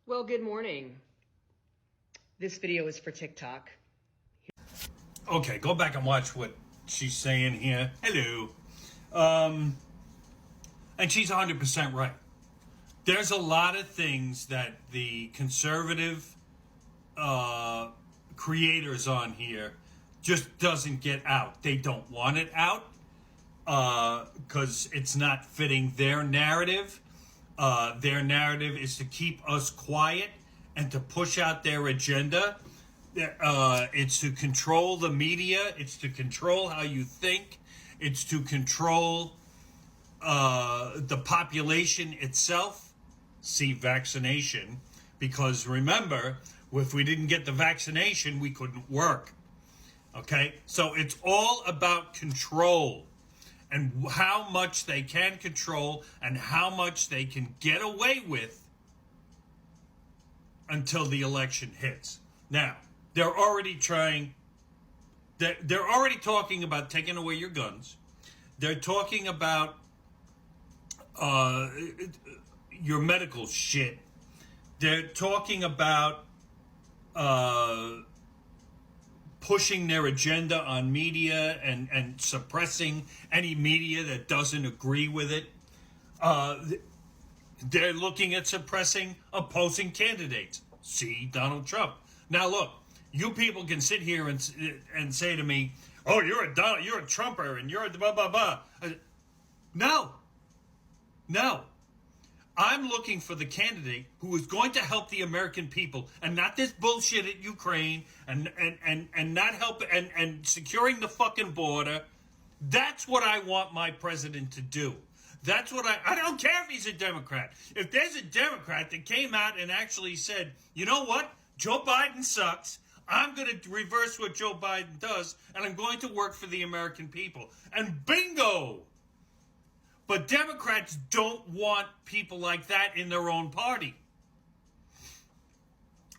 Well, good morning. This video is for TikTok. Okay, go back and watch what she's saying here. Hello. And she's 100% right. There's a lot of things that the conservative creators on here just doesn't get out. They don't want it out because it's not fitting their narrative. Their narrative is to keep us quiet and to push out their agenda. It's to control the media. It's to control how you think. It's to control the population itself. See vaccination. Because remember, if we didn't get the vaccination, we couldn't work. Okay? So it's all about control and how much they can control and how much they can get away with until the election hits. Now, they're already talking about taking away your guns. They're talking about your medical shit. They're talking about pushing their agenda on media and suppressing any media that doesn't agree with it. They're looking at suppressing opposing candidates. See Donald Trump. Now look, you people can sit here and say to me, "Oh, you're a Trumper and you're a blah blah blah." No. I'm looking for the candidate who is going to help the American people and not this bullshit at Ukraine and not help and securing the fucking border. That's what I want my president to do. That's what I don't care if he's a Democrat. If there's a Democrat that came out and actually said, you know what? Joe Biden sucks. I'm going to reverse what Joe Biden does, and I'm going to work for the American people. And bingo! But Democrats don't want people like that in their own party.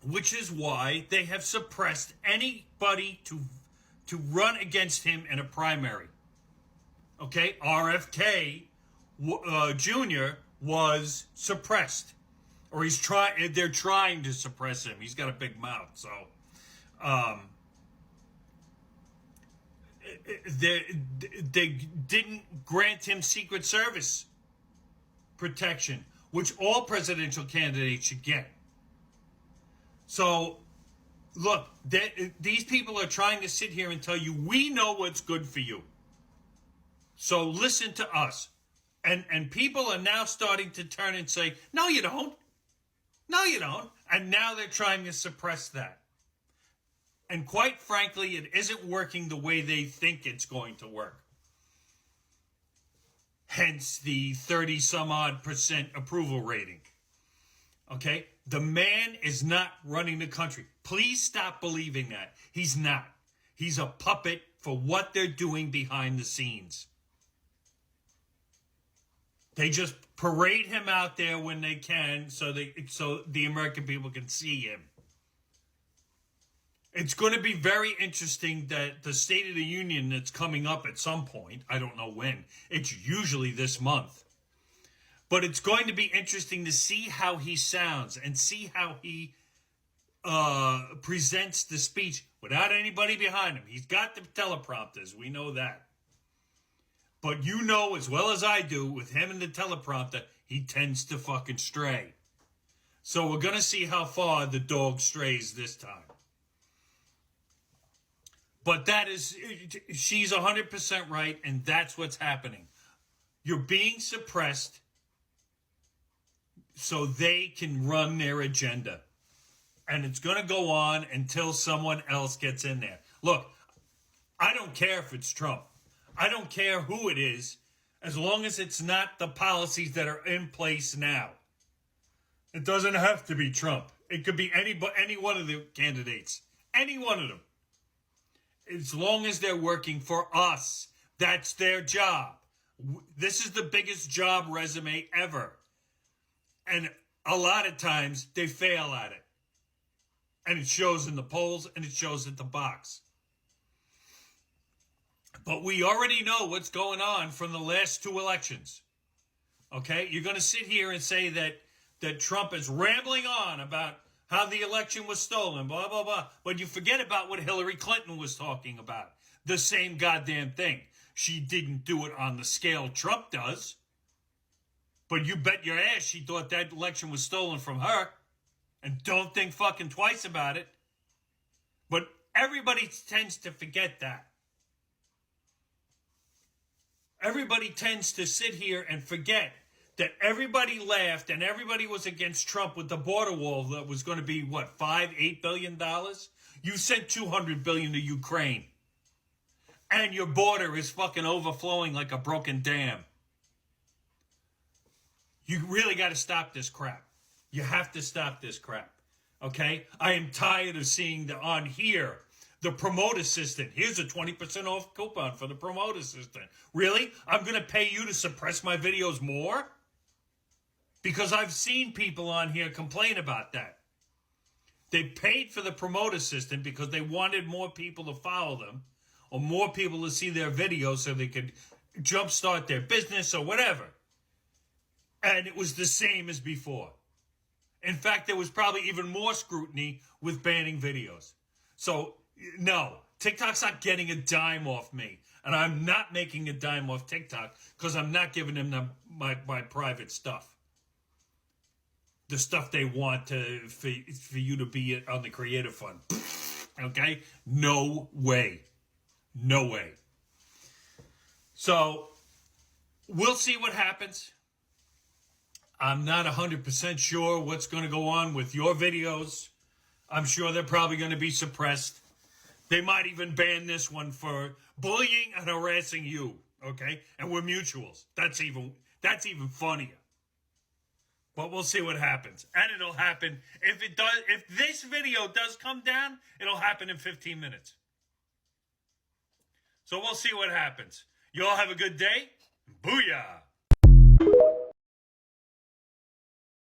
Which is why they have suppressed anybody to run against him in a primary. Okay? RFK Jr. was suppressed. Or they're trying to suppress him. He's got a big mouth, so they didn't grant him Secret Service protection, which all presidential candidates should get. So, look, these people are trying to sit here and tell you, we know what's good for you. So listen to us. And people are now starting to turn and say, no, you don't. No, you don't. And now they're trying to suppress that. And quite frankly, it isn't working the way they think it's going to work. Hence the 30-some-odd% approval rating. Okay? The man is not running the country. Please stop believing that. He's not. He's a puppet for what they're doing behind the scenes. They just parade him out there when they can so the American people can see him. It's going to be very interesting that the State of the Union that's coming up at some point, I don't know when, it's usually this month. But it's going to be interesting to see how he sounds and see how he presents the speech without anybody behind him. He's got the teleprompters, we know that. But you know as well as I do, with him and the teleprompter, he tends to fucking stray. So we're going to see how far the dog strays this time. But she's 100% right, and that's what's happening. You're being suppressed so they can run their agenda. And it's going to go on until someone else gets in there. Look, I don't care if it's Trump. I don't care who it is, as long as it's not the policies that are in place now. It doesn't have to be Trump. It could be any one of the candidates. Any one of them. As long as they're working for us. That's their job. This is the biggest job resume ever. And a lot of times they fail at it. And it shows in the polls and it shows at the box. But we already know what's going on from the last two elections. Okay? You're going to sit here and say that that Trump is rambling on about how the election was stolen, blah, blah, blah. But you forget about what Hillary Clinton was talking about. The same goddamn thing. She didn't do it on the scale Trump does. But you bet your ass she thought that election was stolen from her. And don't think fucking twice about it. But everybody tends to forget that. Everybody tends to sit here and forget that everybody laughed and everybody was against Trump with the border wall that was going to be, what, $5-8 billion? You sent $200 billion to Ukraine. And your border is fucking overflowing like a broken dam. You really got to stop this crap. You have to stop this crap. Okay? I am tired of seeing on here the Promote Assistant. Here's a 20% off coupon for the Promote Assistant. Really? I'm going to pay you to suppress my videos more? Because I've seen people on here complain about that. They paid for the Promote Assistant because they wanted more people to follow them or more people to see their videos so they could jumpstart their business or whatever. And it was the same as before. In fact, there was probably even more scrutiny with banning videos. So, no, TikTok's not getting a dime off me. And I'm not making a dime off TikTok because I'm not giving them my private stuff. The stuff they want for you to be on the Creative Fund. Okay? No way. No way. So, we'll see what happens. I'm not 100% sure what's going to go on with your videos. I'm sure they're probably going to be suppressed. They might even ban this one for bullying and harassing you, okay? And we're mutuals. That's even funnier. But we'll see what happens. And it'll happen. If this video does come down, it'll happen in 15 minutes. So we'll see what happens. You all have a good day. Booyah!